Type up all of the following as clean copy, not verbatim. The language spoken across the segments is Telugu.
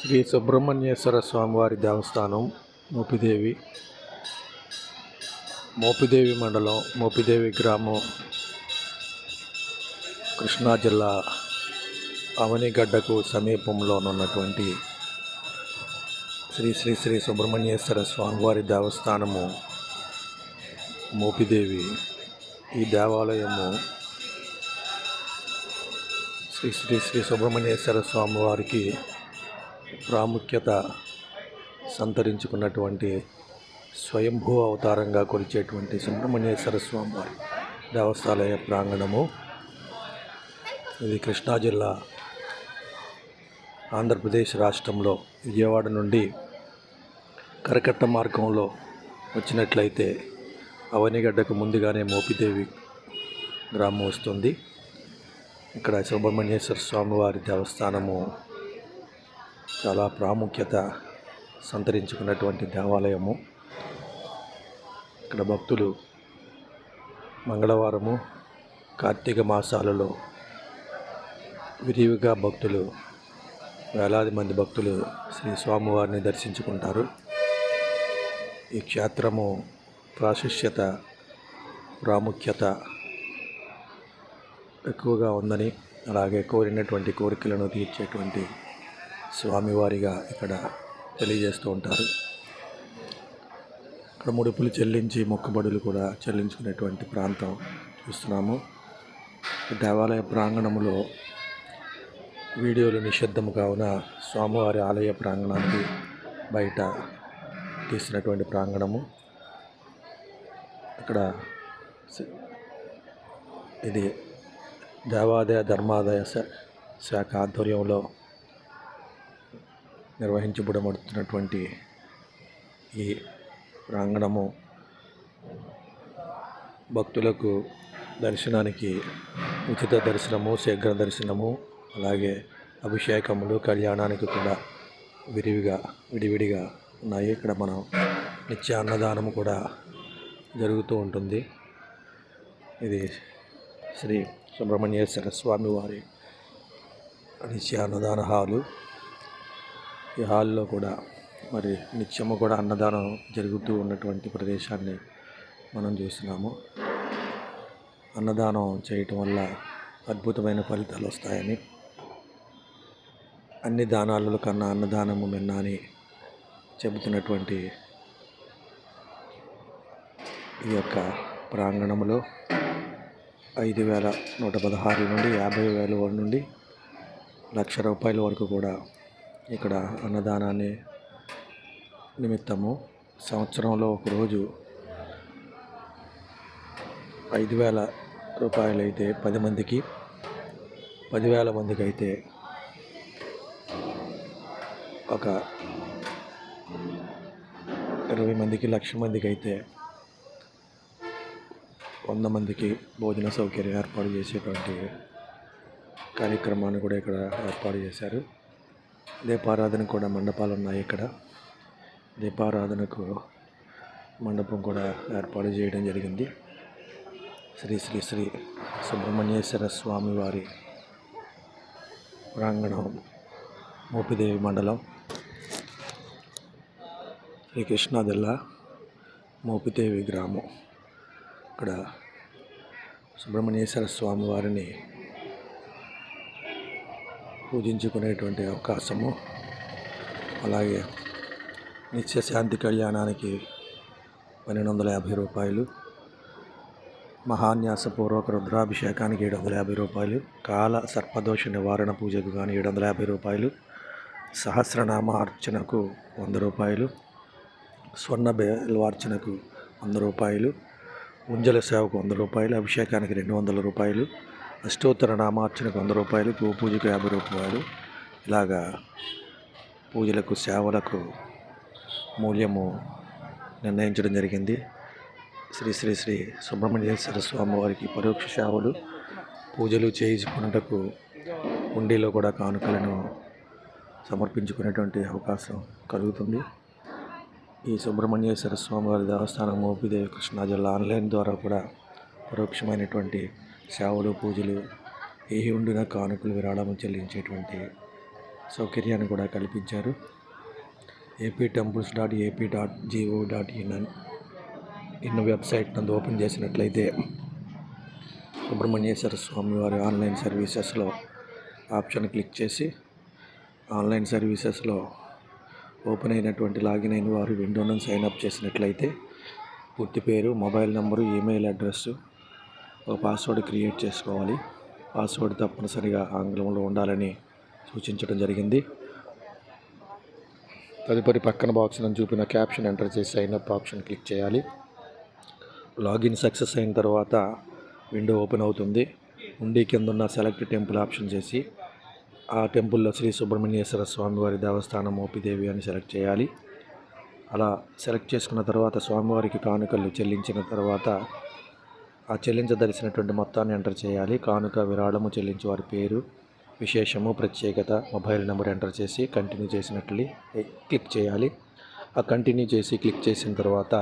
శ్రీ సుబ్రహ్మణ్యేశ్వర స్వామివారి దేవస్థానం మోపిదేవి మండలం మోపిదేవి గ్రామం కృష్ణా జిల్లా అవనిగడ్డకు సమీపంలో ఉన్నటువంటి శ్రీ శ్రీ శ్రీ సుబ్రహ్మణ్యేశ్వర స్వామివారి దేవస్థానము మోపిదేవి. ఈ దేవాలయము శ్రీ శ్రీ శ్రీ సుబ్రహ్మణ్యేశ్వర స్వామివారికి ప్రాముఖ్యత సంతరించుకున్నటువంటి స్వయంభూ అవతారంగా కొలిచేటువంటి సుబ్రహ్మణ్యేశ్వర స్వామివారి దేవస్థానయ ప్రాంగణము. ఇది కృష్ణా జిల్లా ఆంధ్రప్రదేశ్ రాష్ట్రంలో విజయవాడ నుండి కరకట్ట మార్గంలో వచ్చినట్లయితే అవనిగడ్డకు ముందుగానే మోపిదేవి గ్రామం వస్తుంది. ఇక్కడ సుబ్రహ్మణ్యేశ్వర స్వామివారి దేవస్థానము చాలా ప్రాముఖ్యత సంతరించుకున్నటువంటి దేవాలయము. ఇక్కడ భక్తులు మంగళవారము కార్తీక మాసాలలో విరివిగా వేలాది మంది భక్తులు శ్రీ స్వామివారిని దర్శించుకుంటారు. ఈ క్షేత్రము ప్రాశస్త్యత ప్రాముఖ్యత ఎక్కువగా ఉందని, అలాగే కోరినటువంటి కోరికలను తీర్చేటువంటి స్వామివారిగా ఇక్కడ తెలియజేస్తూ ఉంటారు. ఇక్కడ ముడుపులు చెల్లించి మొక్కుబడులు కూడా చెల్లించుకునేటువంటి ప్రాంతం చూస్తున్నాము. దేవాలయ ప్రాంగణంలో వీడియోలు నిషిద్ధము కావున స్వామివారి ఆలయ ప్రాంగణానికి బయట తీసినటువంటి ప్రాంగణము. ఇక్కడ ఇది దేవాదాయ ధర్మాదాయ శాఖ ఆధ్వర్యంలో నిర్వహించబడుతున్నటువంటి ఈ ప్రాంగణము భక్తులకు దర్శనానికి ఉచిత దర్శనము, శీఘ్ర దర్శనము, అలాగే అభిషేకములు, కళ్యాణానికి కూడా విడివిడిగా ఉన్నాయి. ఇక్కడ మనం నిత్య అన్నదానము కూడా జరుగుతూ ఉంటుంది. ఇది శ్రీ సుబ్రహ్మణ్యేశ్వర స్వామివారి నిత్య అన్నదాన హాలు. ఈ హాల్లో కూడా మరి నిత్యము కూడా అన్నదానం జరుగుతూ ఉన్నటువంటి ప్రదేశాన్ని మనం చూస్తున్నాము. అన్నదానం చేయటం వల్ల అద్భుతమైన ఫలితాలు వస్తాయని, అన్ని దానాల కన్నా అన్నదానము మిన్న అని చెబుతున్నటువంటి ఈ యొక్క ప్రాంగణంలో 5,116 నుండి 50,000 నుండి ₹1,00,000 వరకు కూడా ఇక్కడ అన్నదానాన్ని నిమిత్తము సంవత్సరంలో ఒకరోజు ₹5,000 అయితే 10 మందికి, 10,000 మందికి అయితే ఒక 20 మందికి, 1,00,000 మందికి అయితే 100 మందికి భోజన సౌకర్యం ఏర్పాటు చేసేటువంటి కార్యక్రమాన్ని కూడా ఇక్కడ ఏర్పాటు చేశారు. దీపారాధన కూడా మండపాలు ఉన్నాయి. ఇక్కడ దీపారాధనకు మండపం కూడా ఏర్పాటు చేయడం జరిగింది. శ్రీ శ్రీ శ్రీ సుబ్రహ్మణ్యేశ్వర స్వామివారి ప్రాంగణం మోపిదేవి మండలం శ్రీ కృష్ణా జిల్లా మోపిదేవి గ్రామం. ఇక్కడ సుబ్రహ్మణ్యేశ్వర స్వామివారిని పూజించుకునేటువంటి అవకాశము, అలాగే నిత్య శాంతి కళ్యాణానికి ₹1,250, మహాన్యాసపూర్వక రుద్రాభిషేకానికి ₹750, కాల సర్పదోష నివారణ పూజకు కానీ ₹750, సహస్రనామ అర్చనకు ₹100, స్వర్ణ బేల్వార్చనకు ₹100, ఉంజల సేవకు ₹100, అభిషేకానికి ₹200, అష్టోత్తర నామార్చనకు ₹100, గోపూజకు ₹50. ఇలాగా పూజలకు, సేవలకు మూల్యము నిర్ణయించడం జరిగింది. శ్రీ శ్రీ శ్రీ సుబ్రహ్మణ్యేశ్వర స్వామివారికి పరోక్ష సేవలు, పూజలు చేయించుకున్నటకు హుండీలో కూడా కానుకలను సమర్పించుకునేటువంటి అవకాశం కలుగుతుంది. ఈ సుబ్రహ్మణ్యేశ్వర స్వామివారి దేవస్థానం మోపిదేవి కృష్ణా జిల్లా ఆన్లైన్ ద్వారా కూడా పరోక్షమైనటువంటి సేవలు, పూజలు, ఏ ఉండిన కానుకలు విరాళము చెల్లించేటువంటి సౌకర్యాన్ని కూడా కల్పించారు. aptemples.ap.go.in వెబ్సైట్ నందు ఓపెన్ చేసినట్లయితే సుబ్రహ్మణ్యేశ్వర స్వామి వారి ఆన్లైన్ సర్వీసెస్లో ఆప్షన్ క్లిక్ చేసి ఆన్లైన్ సర్వీసెస్లో ఓపెన్ అయినటువంటి లాగిన్ అయిన వారు విండోను సైన్అప్ చేసినట్లయితే పూర్తి పేరు, మొబైల్ నంబరు, ఈమెయిల్ అడ్రస్సు, ఒక పాస్వర్డ్ క్రియేట్ చేసుకోవాలి. పాస్వర్డ్ తప్పనిసరిగా ఆంగ్లంలో ఉండాలని సూచించడం జరిగింది. తదుపరి పక్కన బాక్స్ నందు చూపిన క్యాప్షన్ ఎంటర్ చేసి సైన్అప్ ఆప్షన్ క్లిక్ చేయాలి. లాగిన్ సక్సెస్ అయిన తర్వాత విండో ఓపెన్ అవుతుంది. ఉండి కింద ఉన్న సెలెక్ట్ టెంపుల్ ఆప్షన్ చేసి ఆ టెంపుల్లో శ్రీ సుబ్రహ్మణ్యేశ్వర స్వామివారి దేవస్థానం మోపిదేవి అని సెలెక్ట్ చేయాలి. అలా సెలెక్ట్ చేసుకున్న తర్వాత స్వామివారికి కానుకలు చెల్లించిన తర్వాత ఆ చెల్లించదలిసినటువంటి మొత్తాన్ని ఎంటర్ చేయాలి. కానుక, విరాళము చెల్లించే వారి పేరు, విశేషము, ప్రత్యేకత, మొబైల్ నెంబర్ ఎంటర్ చేసి కంటిన్యూ చేసినట్లు క్లిక్ చేయాలి. ఆ కంటిన్యూ చేసి క్లిక్ చేసిన తర్వాత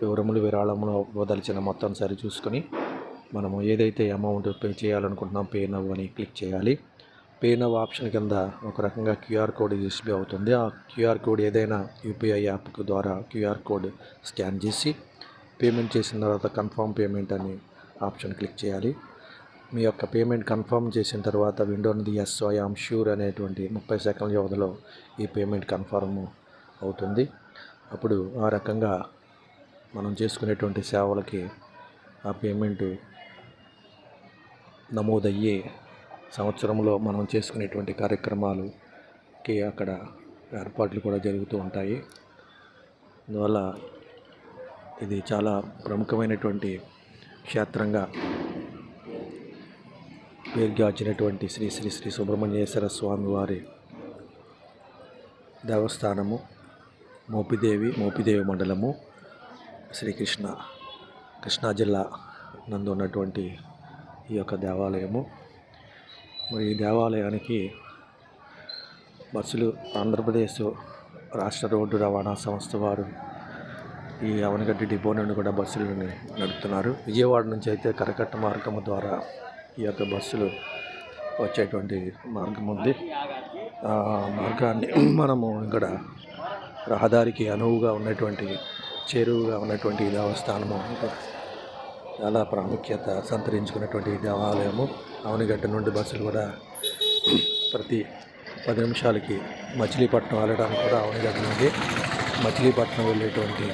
వివరములు, విరాళములు ఇవ్వదలిచిన మొత్తం సరి చూసుకొని మనము ఏదైతే అమౌంట్ పే చేయాలనుకుంటున్నాం పే నవ్ అని క్లిక్ చేయాలి. పే నవ్ ఆప్షన్ కింద ఒక రకంగా క్యూఆర్ కోడ్ డిస్ప్లే అవుతుంది. ఆ క్యూఆర్ కోడ్ ఏదైనా యూపీఐ యాప్ ద్వారా క్యూఆర్ కోడ్ స్కాన్ చేసి పేమెంట్ చేసిన తర్వాత కన్ఫర్మ్ పేమెంట్ అని ఆప్షన్ క్లిక్ చేయాలి. మీ యొక్క పేమెంట్ కన్ఫర్మ్ చేసిన తర్వాత విండోని ఎస్ ఐ యామ్ ష్యూర్ అనేటువంటి 30 సెకండ్ల వ్యవధిలో ఈ పేమెంట్ కన్ఫర్మ్ అవుతుంది. అప్పుడు ఆ రకంగా మనం చేసుకునేటువంటి సేవలకి ఆ పేమెంట్ నమోదయ్యి సంవత్సరంలో మనం చేసుకునేటువంటి కార్యక్రమాలకి అక్కడ ఏర్పాట్లు కూడా జరుగుతూ ఉంటాయి. అందువల్ల ఇది చాలా ప్రముఖమైనటువంటి క్షేత్రంగా పేరుగాంచినటువంటి శ్రీ శ్రీ శ్రీ సుబ్రహ్మణ్యేశ్వర స్వామి వారి దేవస్థానము, మోపిదేవి మండలము, కృష్ణా జిల్లా నందు ఉన్నటువంటి ఈ యొక్క దేవాలయము. మరి ఈ దేవాలయానికి బస్సులు ఆంధ్రప్రదేశ్ రాష్ట్ర రోడ్డు రవాణా సంస్థ వారు ఈ అవనగడ్డి డిపో నుండి కూడా బస్సులను నడుపుతున్నారు. విజయవాడ నుంచి అయితే కరకట్ట మార్గము ద్వారా ఈ యొక్క బస్సులు వచ్చేటువంటి మార్గం ఉంది. ఆ మార్గాన్ని మనము ఇక్కడ రహదారికి అనువుగా ఉన్నటువంటి చేరువుగా ఉన్నటువంటి ఈ దేవస్థానము చాలా ప్రాముఖ్యత సంతరించుకున్నటువంటి దేవాలయము. అవనిగడ్డ నుండి బస్సులు కూడా ప్రతి 10 నిమిషాలకి మచిలీపట్నం వెళ్ళడానికి కూడా అవనిగడ్డ నుండి మచిలీపట్నం వెళ్ళేటువంటి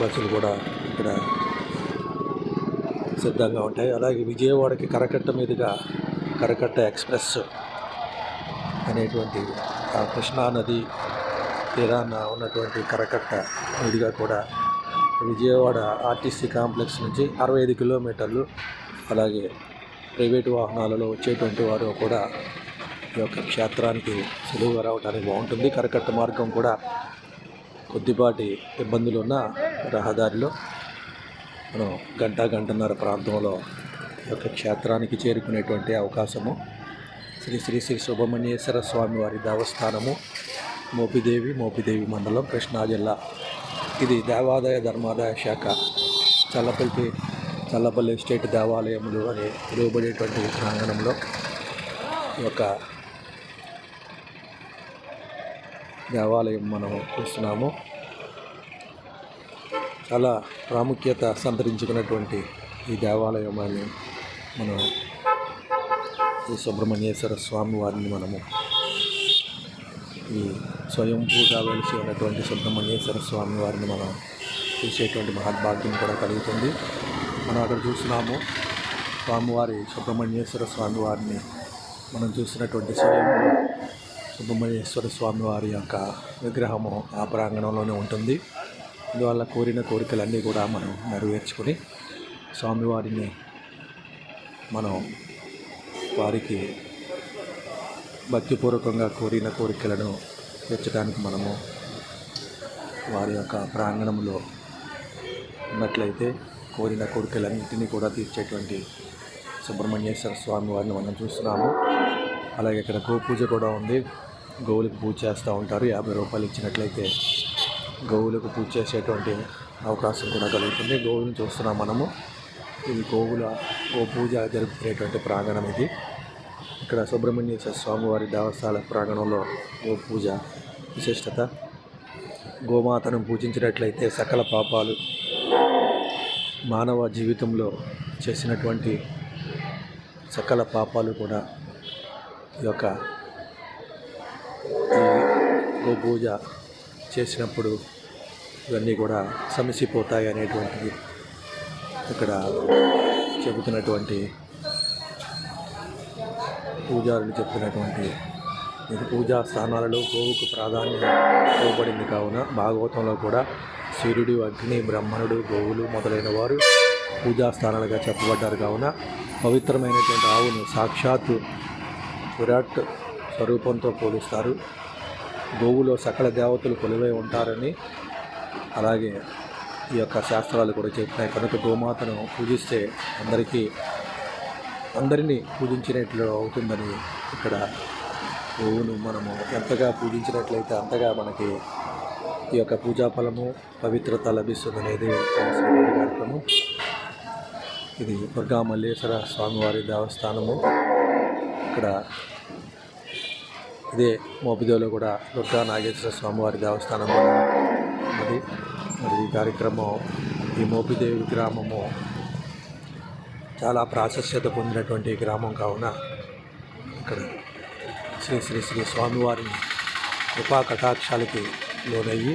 బస్సులు కూడా ఇక్కడ సిద్ధంగా ఉంటాయి. అలాగే విజయవాడకి కరకట్ట మీదుగా కరకట్ట ఎక్స్ప్రెస్ అనేటువంటి ఆ కృష్ణా నది తీరాన ఉన్నటువంటి కరకట్ట మీదుగా కూడా విజయవాడ ఆర్టీసీ కాంప్లెక్స్ నుంచి 65 కిలోమీటర్లు. అలాగే ప్రైవేటు వాహనాలలో వచ్చేటువంటి వారు కూడా ఈ యొక్క క్షేత్రానికి సులువుగా రావడానికి బాగుంటుంది. కరకట్ట మార్గం కూడా కొద్దిపాటి ఇబ్బందులు ఉన్న రహదారిలో మనం గంటన్నర ప్రాంతంలో ఈ యొక్క క్షేత్రానికి చేరుకునేటువంటి అవకాశము. శ్రీ శ్రీ శ్రీ సుబ్రహ్మణ్యేశ్వర స్వామి వారి దేవస్థానము, మోపిదేవి మండలం, కృష్ణా జిల్లా. ఇది దేవాదాయ ధర్మాదాయ శాఖ చల్లపల్లి స్టేట్ దేవాలయములు అని పిలువబడేటువంటి ప్రాంగణంలో ఈ యొక్క దేవాలయం మనం చూస్తున్నాము. చాలా ప్రాముఖ్యత సంతరించుకున్నటువంటి ఈ దేవాలయం అని మనం ఈ సుబ్రహ్మణ్యేశ్వర స్వామి వారిని మనము ఈ స్వయంభూగా వెలిసి ఉన్నటువంటి సుబ్రహ్మణ్యేశ్వర స్వామి వారిని మనం చూసేటువంటి మహద్భాగ్యం కూడా కలుగుతుంది. మనం అక్కడ చూస్తున్నాము సుబ్రహ్మణ్యేశ్వర స్వామి వారిని మనం చూసినటువంటి సుబ్రహ్మణ్యేశ్వర స్వామి వారి యొక్క విగ్రహము ఆ ప్రాంగణంలోనే ఉంటుంది. అందువల్ల కోరిన కోరికలన్నీ కూడా మనం నెరవేర్చుకొని స్వామివారిని మనం వారికి భక్తిపూర్వకంగా కోరిన కోరికలను తీర్చడానికి మనము వారి యొక్క ప్రాంగణంలో ఉన్నట్లయితే కోరిన కోరికలన్నింటినీ కూడా తీర్చేటువంటి సుబ్రహ్మణ్యేశ్వర స్వామి వారిని మనం చూస్తున్నాము. అలాగే ఇక్కడ గోపూజ కూడా ఉంది. గోవులకు పూజ చేస్తూ ఉంటారు. 50 రూపాయలు ఇచ్చినట్లయితే గోవులకు పూజ చేసేటువంటి అవకాశం కూడా కలుగుతుంది. గోవులను చూస్తున్నాం మనము. ఇది గో పూజ జరుపుకునేటువంటి ప్రాంగణం ఇది. ఇక్కడ సుబ్రహ్మణ్యేశ్వర స్వామివారి దేవస్థాన ప్రాంగణంలో గో పూజ విశిష్టత. గోమాతను పూజించినట్లయితే సకల పాపాలు, మానవ జీవితంలో చేసినటువంటి సకల పాపాలు కూడా ఈ గో పూజ చేసినప్పుడు ఇవన్నీ కూడా సమసిపోతాయి అనేటువంటిది ఇక్కడ చెబుతున్నటువంటి పూజారులు చెప్తున్నటువంటి ఇది. పూజా స్థానాలలో గోవుకు ప్రాధాన్యం ఇవ్వబడింది కావున భాగవతంలో కూడా సూర్యుడు, అగ్ని, బ్రహ్మణుడు, గోవులు మొదలైన వారు పూజా స్థానాలుగా చెప్పబడ్డారు. కావున పవిత్రమైనటువంటి ఆవును సాక్షాత్తు విరాట్ స్వరూపంతో పోలుస్తారు. గోవులో సకల దేవతలు కొలువై ఉంటారని అలాగే ఈ శాస్త్రాలు కూడా చెప్తున్నాయి. కనుక గోమాతను పూజిస్తే అందరినీ పూజించినట్లు అవుతుందని ఇక్కడ గోవును మనము ఎంతగా పూజించినట్లయితే అంతగా మనకి ఈ పూజా ఫలము, పవిత్రత లభిస్తుంది అనేది కార్యక్రమం. ఇది దుర్గా మల్లేశ్వర స్వామివారి దేవస్థానము. ఇక్కడ ఇదే మోపిదేవిలో కూడా దుర్గా నాగేశ్వర స్వామివారి దేవస్థానం ఉన్నది. మరి ఈ కార్యక్రమం ఈ మోపిదేవి గ్రామము చాలా ప్రాశస్త్యత పొందినటువంటి గ్రామం కావున ఇక్కడ శ్రీ శ్రీ శ్రీ స్వామివారిని కృపా కటాక్షాలకి లోనయ్యి